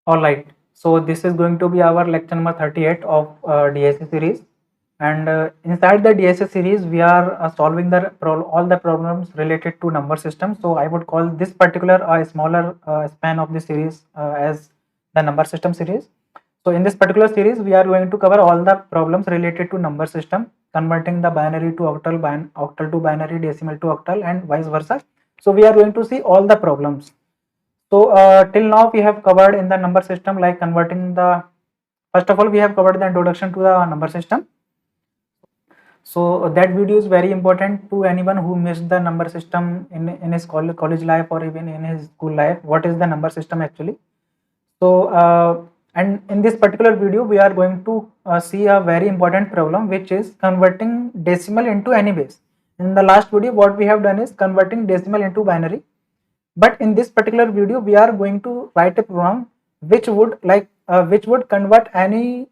All right. So this is going to be our lecture number 38 of DSA series, and inside the DSA series, we are solving all the problems related to number system. So I would call this particular smaller span of the series as the number system series. So in this particular series, we are going to cover all the problems related to number system, converting the binary to octal, octal to binary, decimal to octal, and vice versa. So we are going to see all the problems. So till now we have covered in the number system like converting the, first of all we have covered the introduction to the number system. So that video is very important to anyone who missed the number system in his college life or even in his school life. What is the number system actually? So and in this particular video we are going to see a very important problem, which is converting decimal into any base. In the last video what we have done is converting decimal into binary, but in this particular video we are going to write a program which would convert any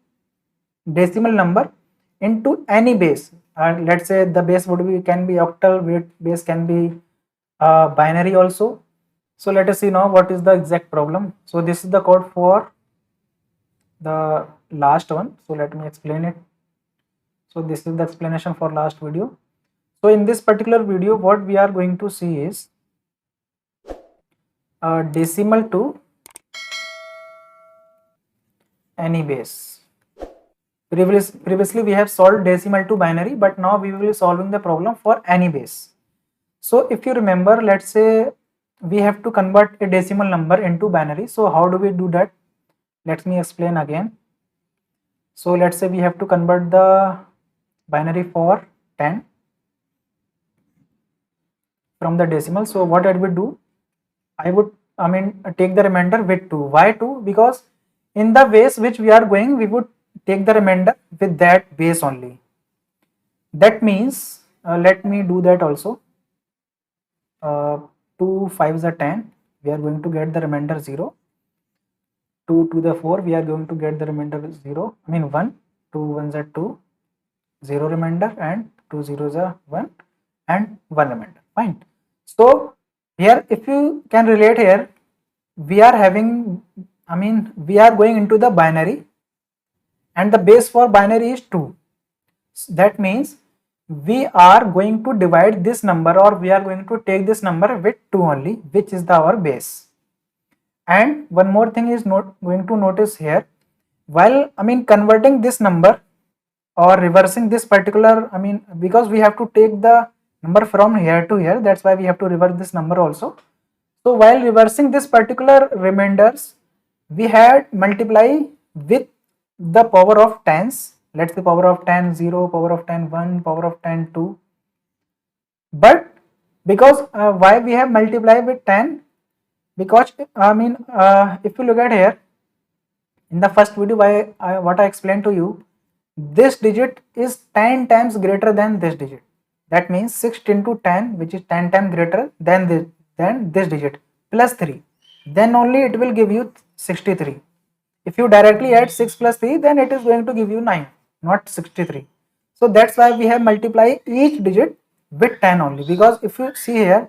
decimal number into any base. Let's say the base can be octal, base can be binary also. So let us see now what is the exact problem. So this is the code for the last one, so let me explain it. So this is the explanation for last video. So in this particular video what we are going to see is decimal to any base. Previously we have solved decimal to binary, but now we will be solving the problem for any base. So if you remember, let's say we have to convert a decimal number into binary. So how do we do that? Let me explain again. So let's say we have to convert the binary for 10 from the decimal. So what I would do, I would take the remainder with 2. Why 2? Because in the base which we are going, we would take the remainder with that base only. That means let me do that also. 2 5s are 10, we are going to get the remainder 0. 2 to the 4, we are going to get the remainder 0, 1. 2 1s are 2, 0 remainder, and 2 zeros are 1, and 1 remainder. Fine. So here if you can relate here, we are having, we are going into the binary and the base for binary is 2. That means we are going to divide this number, or we are going to take this number with 2 only, which is our base. And one more thing is going to notice here, while converting this number or reversing this particular, because we have to take the number from here to here, that's why we have to reverse this number also. So while reversing this particular remainders, we had multiply with the power of tens. Let's say power of 10 0, power of 10 1, power of 10 2. But because why we have multiplied with 10? Because if you look at here in the first video, what I explained to you, this digit is 10 times greater than this digit. That means 6 into 10, which is 10 times greater than this digit, plus 3. Then only it will give you 63. If you directly add 6 plus 3, then it is going to give you 9, not 63. So that's why we have multiplied each digit with 10 only. Because if you see here,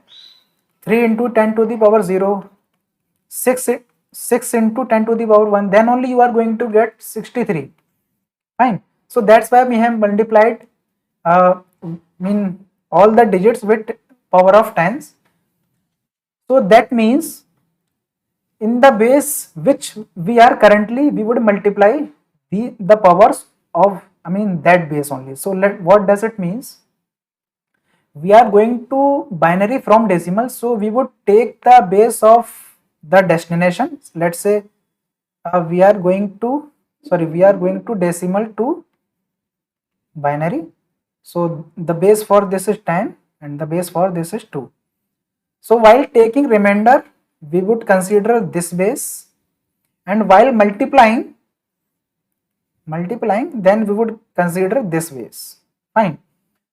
3 into 10 to the power 0, 6 into 10 to the power 1, then only you are going to get 63. Fine. So that's why we have multiplied all the digits with power of tens. So that means in the base which we are currently, we would multiply the powers of that base only. So what does it means? We are going to binary from decimal, so we would take the base of the destination. Let's say we are going to decimal to binary. So the base for this is 10 and the base for this is 2. So while taking remainder, we would consider this base, and while multiplying, then we would consider this base. Fine.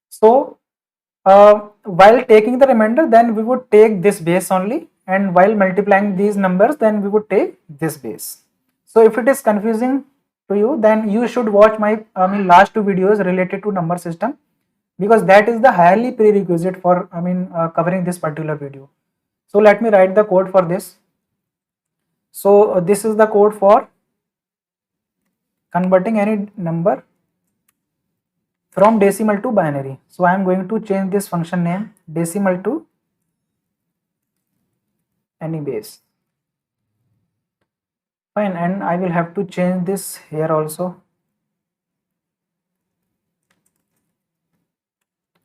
So while taking the remainder, then we would take this base only, and while multiplying these numbers, then we would take this base. So if it is confusing to you, then you should watch my last 2 videos related to number system, because that is the highly prerequisite for covering this particular video. So let me write the code for this. So this is the code for converting any number from decimal to binary. So I am going to change this function name decimal to any base. Fine, and I will have to change this here also.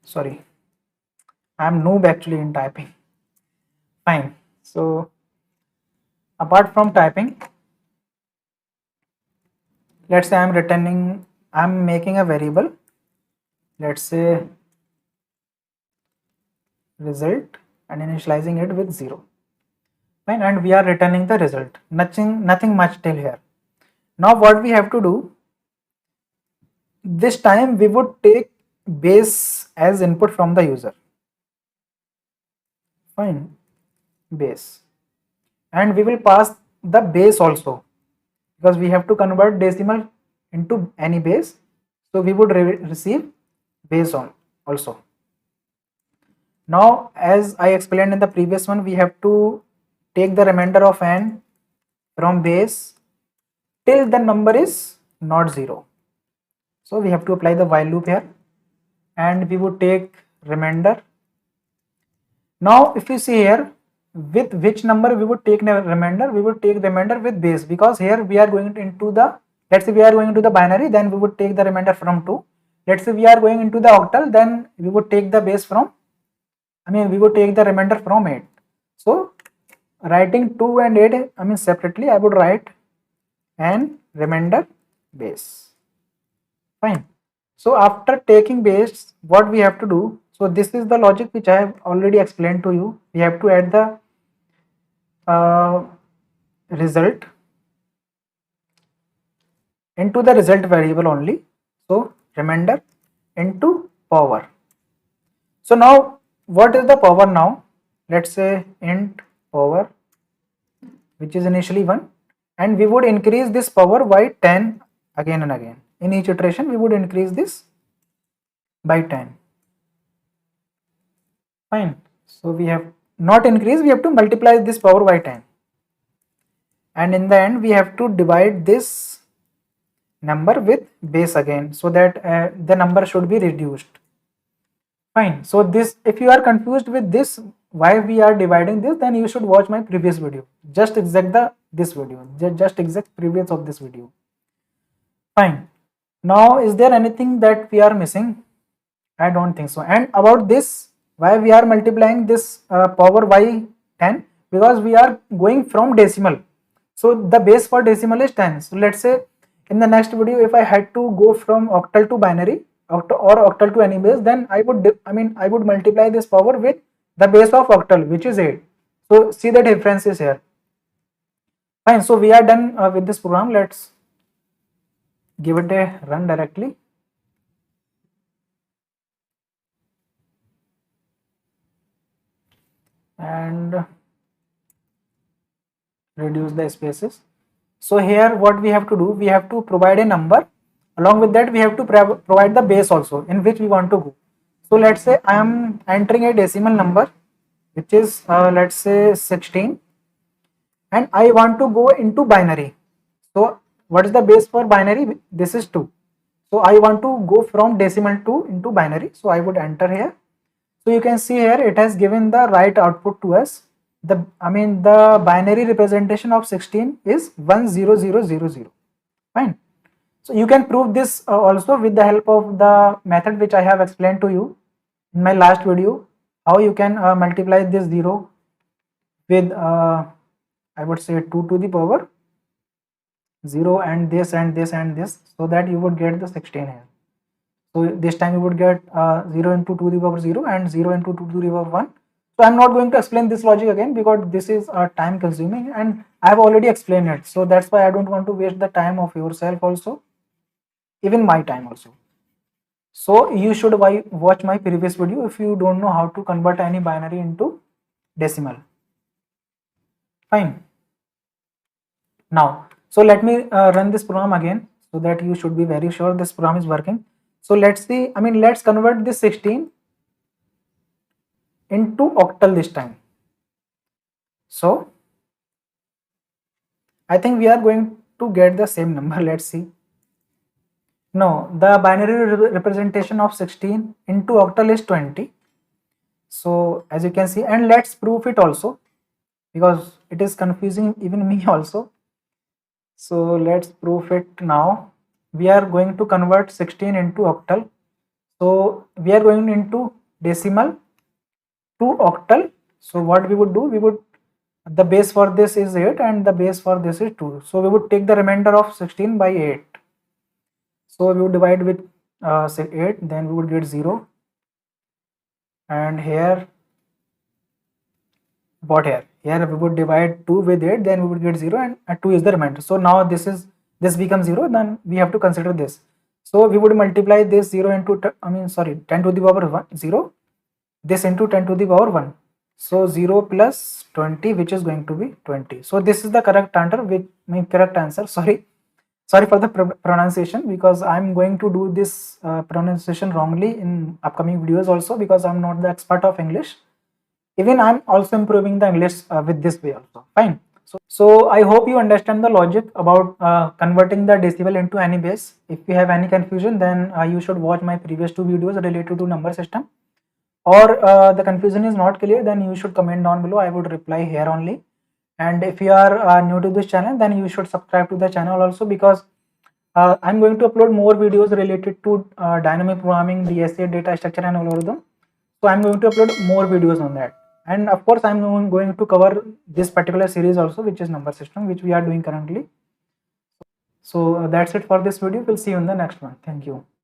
Sorry, I am noob actually in typing. Fine. So apart from typing, let's say I'm making a variable, let's say result, and initializing it with 0. Fine, and we are returning the result. Nothing much till here. Now what we have to do, this time we would take base as input from the user. Fine, base, and we will pass the base also, because we have to convert decimal into any base, so we would receive base on also. Now as I explained in the previous one, we have to take the remainder of n from base till the number is not 0. So we have to apply the while loop here, and we would take remainder. Now if you see here, with which number we would take remainder, we would take remainder with base, because here we are going into the, let's say we are going into the binary, then we would take the remainder from 2. Let's say we are going into the octal, then we would take the base from, we would take the remainder from 8. So writing 2 and 8, separately, I would write and remainder base. Fine. So after taking base, what we have to do, so this is the logic which I have already explained to you. We have to add the result into the result variable only. So remainder into power. So now what is the power now? Let's say int power, which is initially 1, and we would increase this power by 10 again and again. In each iteration we would increase this by 10. Fine. So we have not increased, we have to multiply this power by 10, and in the end we have to divide this number with base again, so that the number should be reduced. Fine. So this, if you are confused with this, why we are dividing this, then you should watch my previous video. Just exact this video, just exact previous of this video. Fine. Now is there anything that we are missing? I don't think so. And about this, why we are multiplying this power by 10, because we are going from decimal, so the base for decimal is 10. So let's say in the next video, if I had to go from octal to binary, or octal to any base, then I would multiply this power with the base of octal, which is 8. So see the difference is here. Fine. So we are done with this program. Let's give it a run directly. And reduce the spaces. So here what we have to do, we have to provide a number, along with that we have to provide the base also in which we want to go. So let's say I am entering a decimal number, which is let's say 16, and I want to go into binary. So what is the base for binary? This is 2. So I want to go from decimal 2 into binary, so I would enter here. So you can see here it has given the right output to us. The binary representation of 16 is 10000. Fine. So you can prove this also with the help of the method which I have explained to you in my last video, how you can multiply this 0 with I would say 2 to the power 0 and this and this and this, so that you would get the 16 here. So this time you would get 0 into 2 to the power 0 and 0 into 2 to the power 1. So I am not going to explain this logic again, because this is time consuming and I have already explained it. So that's why I don't want to waste the time of yourself also, even my time also. So you should watch my previous video if you don't know how to convert any binary into decimal. Fine. Now, so let me run this program again, so that you should be very sure this program is working. So let's see, let's convert this 16 into octal this time. So I think we are going to get the same number. Let's see. No, the binary representation of 16 into octal is 20. So as you can see, and let's prove it also, because it is confusing even me also. So let's prove it now. We are going to convert 16 into octal. So we are going into decimal to octal. So what we would do, the base for this is 8 and the base for this is 2. So we would take the remainder of 16 by 8. So we would divide with 8, then we would get 0. And here, what here we would divide 2 with 8, then we would get 0, and 2 is the remainder. So now this becomes 0, then we have to consider this. So we would multiply this 0 into 10 to the power 1 0, this into 10 to the power 1. So 0 plus 20, which is going to be 20. So this is the correct answer. Sorry for the pronunciation, because I'm going to do this pronunciation wrongly in upcoming videos also, because I'm not the expert of English. Even I'm also improving the English with this way also. Fine. So I hope you understand the logic about converting the decibel into any base. If you have any confusion, then you should watch my previous 2 videos related to number system. Or the confusion is not clear, then you should comment down below. I would reply here only. And if you are new to this channel, then you should subscribe to the channel also, because I'm going to upload more videos related to dynamic programming, DSA, data structure and algorithm. So I'm going to upload more videos on that. And of course, I'm going to cover this particular series also, which is number system, which we are doing currently. So that's it for this video. We'll see you in the next one. Thank you.